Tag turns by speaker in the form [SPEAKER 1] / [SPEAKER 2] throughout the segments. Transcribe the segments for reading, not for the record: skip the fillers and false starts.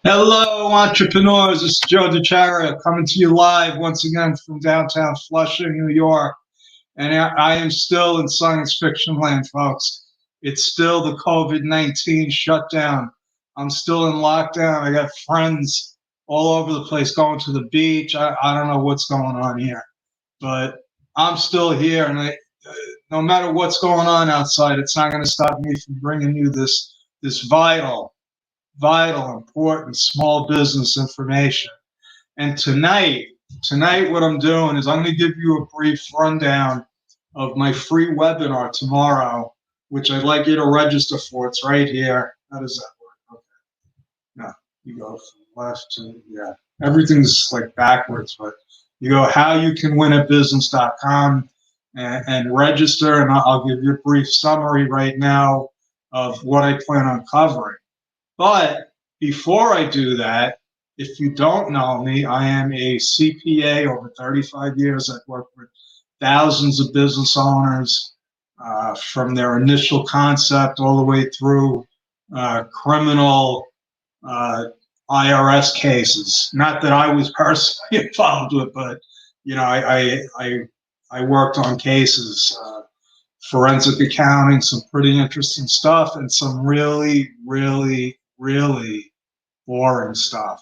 [SPEAKER 1] Hello, entrepreneurs. This is Joe DeChara coming to you live once again from downtown Flushing, New York. And I am still in science fiction land, folks. It's still the COVID-19 shutdown. I'm still in lockdown. I got friends all over the place going to the beach. I don't know what's going on here, but I'm still here. And no matter what's going on outside, it's not going to stop me from bringing you this vital, important small business information. And tonight, what I'm doing is I'm going to give you a brief rundown of my free webinar tomorrow, which I'd like you to register for. It's right here. How does that work? Okay. No, you go from left to, yeah. Everything's like backwards, but you go howyoucanwinatbusiness.com and register, and I'll give you a brief summary right now of what I plan on covering. But before I do that, if you don't know me, I am a CPA over 35 years. I've worked with thousands of business owners from their initial concept all the way through criminal IRS cases. Not that I was personally involved with, but I worked on cases, forensic accounting, some pretty interesting stuff, and some really, really, really boring stuff.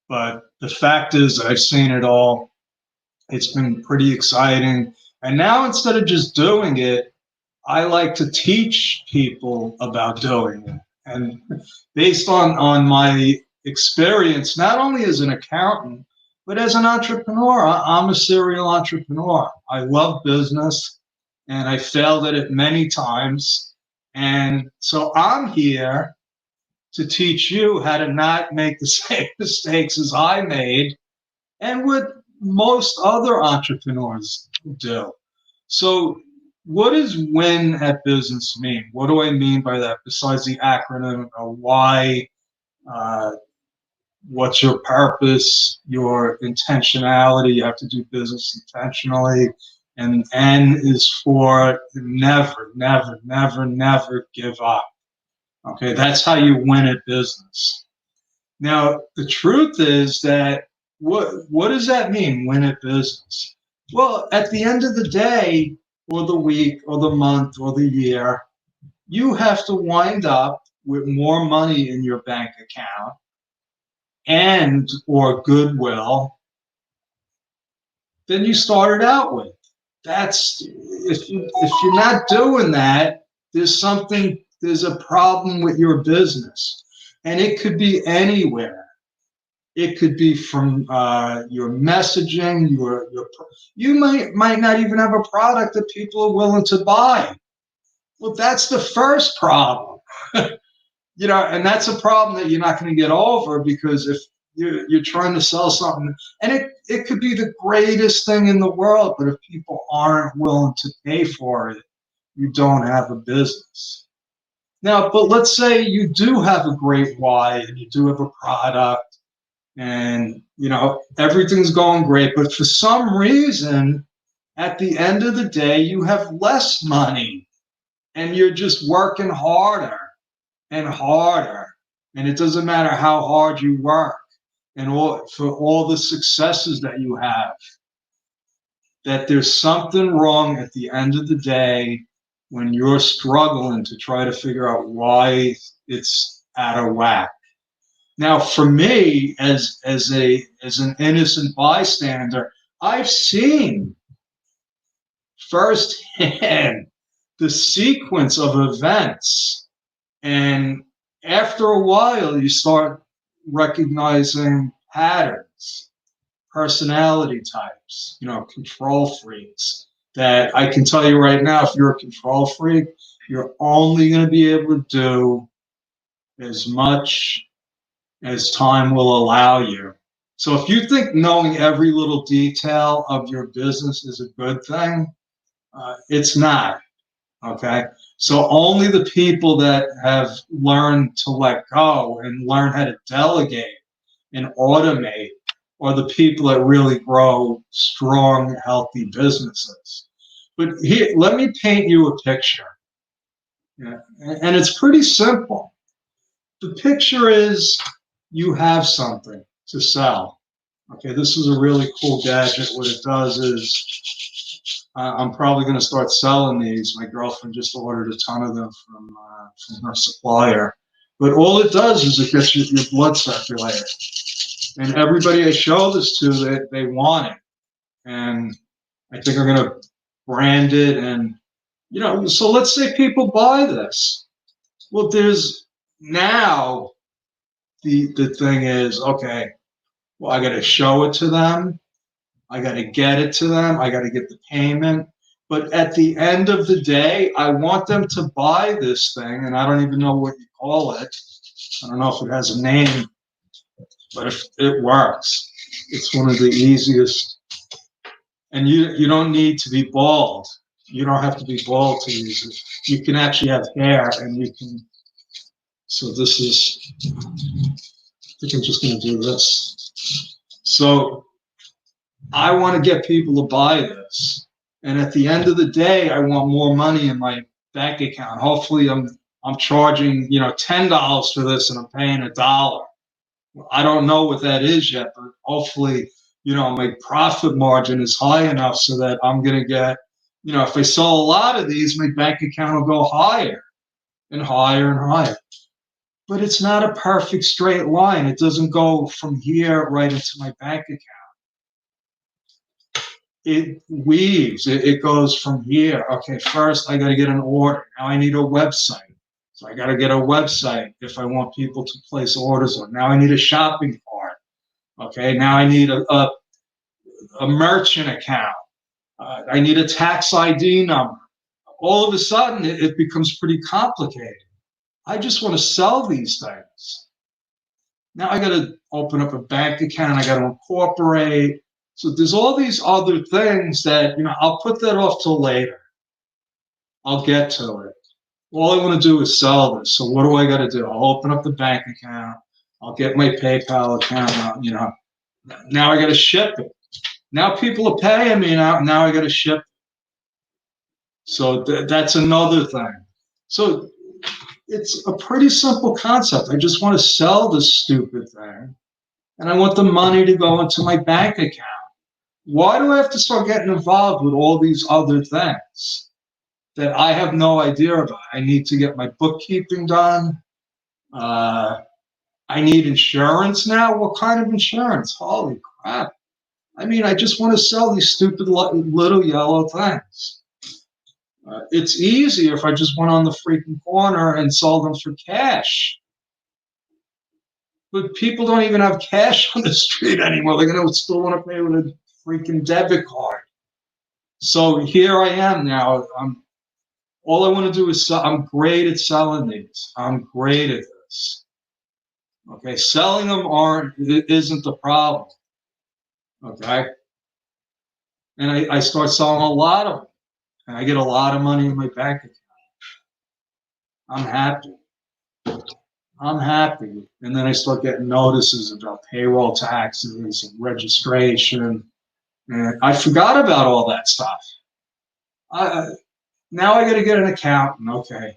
[SPEAKER 1] But the fact is, I've seen it all. It's been pretty exciting. And now instead of just doing it, I like to teach people about doing it. And based on my experience, not only as an accountant, but as an entrepreneur, I'm a serial entrepreneur. I love business and I failed at it many times. And so I'm here to teach you how to not make the same mistakes as I made and what most other entrepreneurs do. So, what does win at business mean? What do I mean by that besides the acronym of why, uh, what's your purpose, your intentionality? You have to do business intentionally. And N is for never, never, never, never give up. Okay, that's how you win at business. Now, the truth is that what does that mean, win at business? Well, at the end of the day, or the week, or the month, or the year, you have to wind up with more money in your bank account and or goodwill than you started out with. That's if you're not doing that, there's a problem with your business, and it could be anywhere. It could be from your messaging. You might not even have a product that people are willing to buy. Well, that's the first problem. And that's a problem that you're not going to get over, because if you're trying to sell something, and it could be the greatest thing in the world, but if people aren't willing to pay for it, you don't have a business. Now, but let's say you do have a great why and you do have a product, and everything's going great, but for some reason at the end of the day you have less money and you're just working harder and harder, and it doesn't matter how hard you work and for all the successes that you have, that there's something wrong at the end of the day when you're struggling to try to figure out why it's out of whack. Now, for me, as an innocent bystander, I've seen firsthand the sequence of events, and after a while, you start recognizing patterns, personality types, control freaks. That I can tell you right now, if you're a control freak, you're only going to be able to do as much as time will allow you. So if you think knowing every little detail of your business is a good thing, it's not. Okay. So only the people that have learned to let go and learn how to delegate and automate are the people that really grow strong, healthy businesses. But here, let me paint you a picture. Yeah. And it's pretty simple. The picture is you have something to sell. Okay, this is a really cool gadget. What it does is, I'm probably going to start selling these. My girlfriend just ordered a ton of them from her supplier. But all it does is it gets your blood circulating. And everybody I show this to, they want it. And I think I'm going to brand it. And, so let's say people buy this. Well, there's now the thing is, okay, well, I got to show it to them. I got to get it to them. I got to get the payment. But at the end of the day, I want them to buy this thing, and I don't even know what you call it. I don't know if it has a name, but if it works, it's one of the easiest. And you don't need to be bald. You don't have to be bald to use it. You can actually have hair, and you can. So this is. I think I'm just going to do this. So I want to get people to buy this. And at the end of the day, I want more money in my bank account. Hopefully I'm charging, $10 for this and I'm paying $1. I don't know what that is yet, but hopefully, my profit margin is high enough so that I'm going to get, if I sell a lot of these, my bank account will go higher and higher and higher. But it's not a perfect straight line. It doesn't go from here right into my bank account. It weaves. It goes from here. Okay, first I got to get an order. Now I need a website. So I got to get a website if I want people to place orders on. Now I need a shopping cart. Okay, now I need a merchant account. I need a tax ID number. All of a sudden, it becomes pretty complicated. I just want to sell these things. Now I got to open up a bank account. I got to incorporate. So there's all these other things that, I'll put that off till later. I'll get to it. All I want to do is sell this. So what do I got to do? I'll open up the bank account. I'll get my PayPal account out, Now I got to ship it. Now people are paying me now. Now I got to ship it. So that's another thing. So it's a pretty simple concept. I just want to sell this stupid thing, and I want the money to go into my bank account. Why do I have to start getting involved with all these other things that I have no idea about? I need to get my bookkeeping done. I need insurance now. What kind of insurance? Holy crap. I just want to sell these stupid little yellow things. It's easier if I just went on the freaking corner and sold them for cash. But people don't even have cash on the street anymore. They're going to still want to pay with a freaking debit card. So here I am now. All I want to do is sell. I'm great at selling these. I'm great at this. Okay, selling them isn't the problem. Okay, and I start selling a lot of them, and I get a lot of money in my bank account. I'm happy. I'm happy. And then I start getting notices about payroll taxes and registration. And I forgot about all that stuff. Now I got to get an accountant. Okay.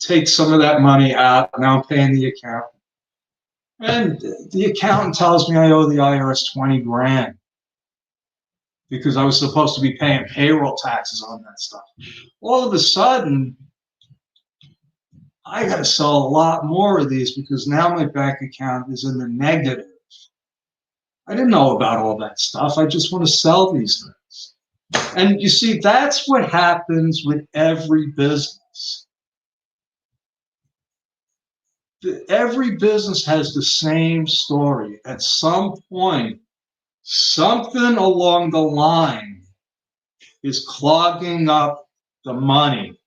[SPEAKER 1] Take some of that money out. Now I'm paying the accountant. And the accountant tells me I owe the IRS 20 grand because I was supposed to be paying payroll taxes on that stuff. All of a sudden, I got to sell a lot more of these because now my bank account is in the negative. I didn't know about all that stuff. I just want to sell these things. And you see, that's what happens with every business. Every business has the same story. At some point, something along the line is clogging up the money.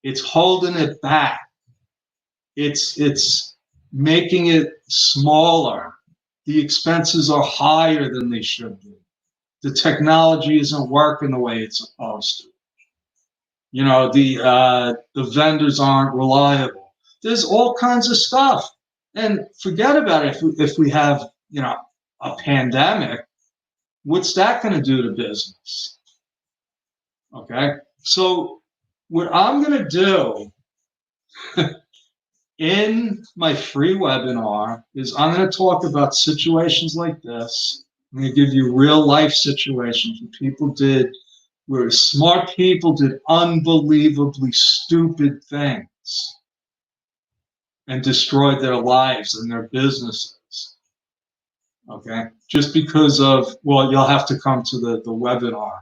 [SPEAKER 1] It's holding it back. It's making it smaller. The expenses are higher than they should be. The technology isn't working the way it's supposed to. The vendors aren't reliable. There's all kinds of stuff. And forget about it. If we have, a pandemic, what's that going to do to business? Okay. So what I'm going to do in my free webinar is I'm going to talk about situations like this. I'm going to give you real life situations where smart people did unbelievably stupid things and destroyed their lives and their businesses. Okay, just because of, well, you'll have to come to the webinar.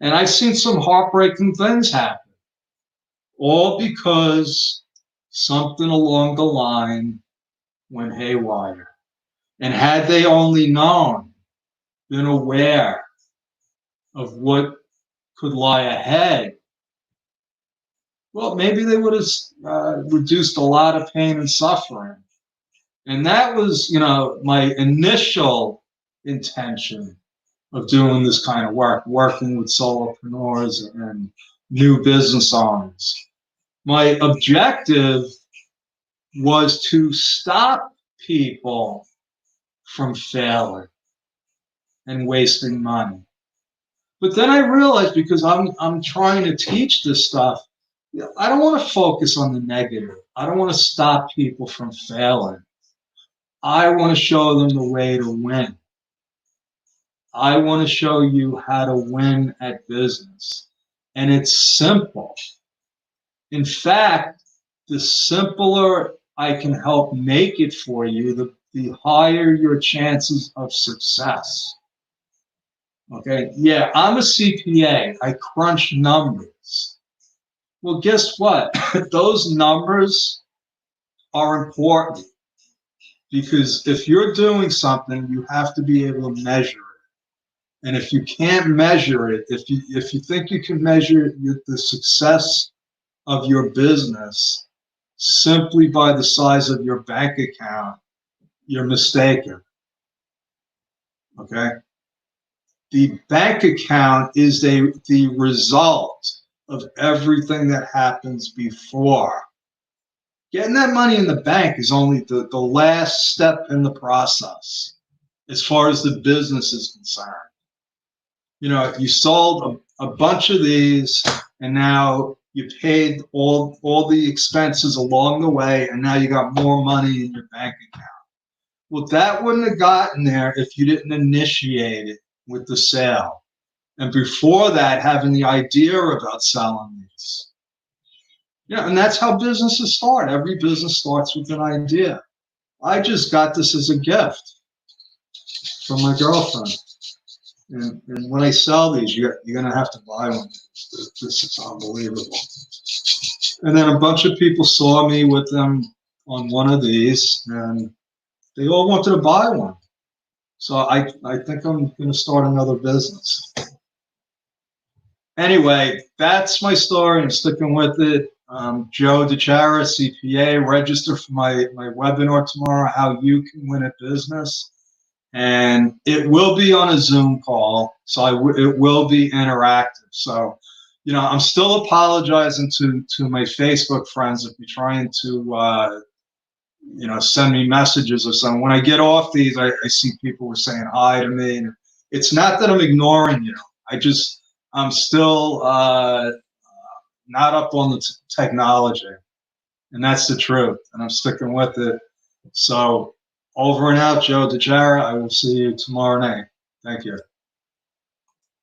[SPEAKER 1] And I've seen some heartbreaking things happen, all because something along the line went haywire. And had they only known, been aware of what could lie ahead, well, maybe they would have reduced a lot of pain and suffering. And that was, my initial intention of doing this kind of work, working with solopreneurs and new business owners. My objective was to stop people from failing and wasting money. But then I realized, because I'm trying to teach this stuff, I don't want to focus on the negative. I don't want to stop people from failing. I want to show them the way to win. I want to show you how to win at business. And it's simple. In fact, the simpler I can help make it for you, the higher your chances of success. Okay, yeah, I'm a CPA. I crunch numbers. Well, guess what? Those numbers are important, because if you're doing something, you have to be able to measure it. And if you can't measure it, if you think you can measure the success of your business simply by the size of your bank account, you're mistaken. Okay? The bank account is the result of everything that happens before. Getting that money in the bank is only the last step in the process as far as the business is concerned. You sold a bunch of these, and now you paid all the expenses along the way, and now you got more money in your bank account. Well, that wouldn't have gotten there if you didn't initiate it with the sale. And before that, having the idea about selling these. Yeah, and that's how businesses start. Every business starts with an idea. I just got this as a gift from my girlfriend. And when I sell these, you're going to have to buy one. This is unbelievable. And then a bunch of people saw me with them on one of these, and they all wanted to buy one. So I think I'm going to start another business. Anyway, that's my story. I'm sticking with it. Joe DeChara, CPA. Register for my webinar tomorrow, How You Can Win at Business. And it will be on a Zoom call, so it will be interactive. So, I'm still apologizing to my Facebook friends if you're trying to, send me messages or something. When I get off these, I see people were saying hi to me. And it's not that I'm ignoring you. I'm still not up on the technology, and that's the truth. And I'm sticking with it. So, over and out, Joe DeChara. I will see you tomorrow night. Thank you.